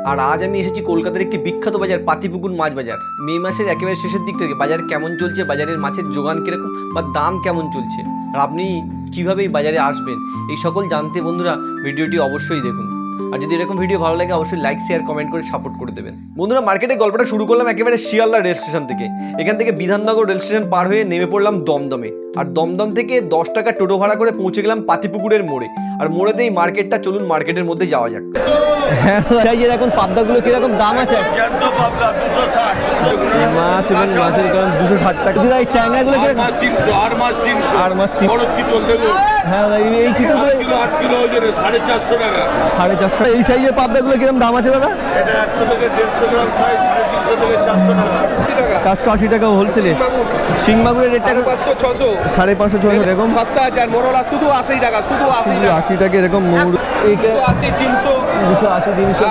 আর আজ আমি এসেছি কলকাতার একটি বিখ্যাত বাজার পাতিপুকুর মাছ বাজার। মে মাসের একেবারে শেষের দিক থেকে বাজার কেমন চলছে, বাজারের মাছের যোগান কীরকম বা দাম কেমন চলছে, আর আপনি কীভাবে এই বাজারে আসবেন, এই সকল জানতে বন্ধুরা ভিডিওটি অবশ্যই দেখুন। আর যদি এরকম ভিডিও ভালো লাগে অবশ্যই লাইক শেয়ার কমেন্ট করে সাপোর্ট করে দেবেন। বন্ধুরা, মার্কেটে গল্পটা শুরু করলাম একেবারে শিয়ালদা রেল স্টেশন থেকে। এখান থেকে বিধাননগর রেল স্টেশন পার হয়ে নেমে পড়লাম দমদমে। আর দমদম থেকে 10 টাকা টোটো ভাড়া করে পৌঁছে গেলাম পাতিপুকুরের মোড়ে। আর মোড়েতে এই মার্কেটটা, চলুন মার্কেটের মধ্যে যাওয়া যাক। হ্যাঁ, এখন পাবদাগুলো কিরকম দাম আছে? মাছ এবং মাছের কারণ 260 টাকা। দিদা এই ট্যাংরাগুলো কিরকম? 300 আর মাছ 300 আর মাছ বড় চিতল দেখো। হ্যাঁ এই চিতলগুলো 8 কিলো ওজনে 450 টাকা। 450। এই সাইজের পাবদাগুলো কিরকম দাম আছে দাদা? এটা 100 থেকে 150 গ্রাম সাইজ, 350 থেকে 400 টাকা। 480 টাকা হোলসেলে। শিং মাগুরের রেটটা 500 600 550 600 এরকম সস্তা আছে। আর মোরলা শুধু 80 টাকা, শুধু 80 টাকা, 80 টাকা এরকম। 180 300 280 300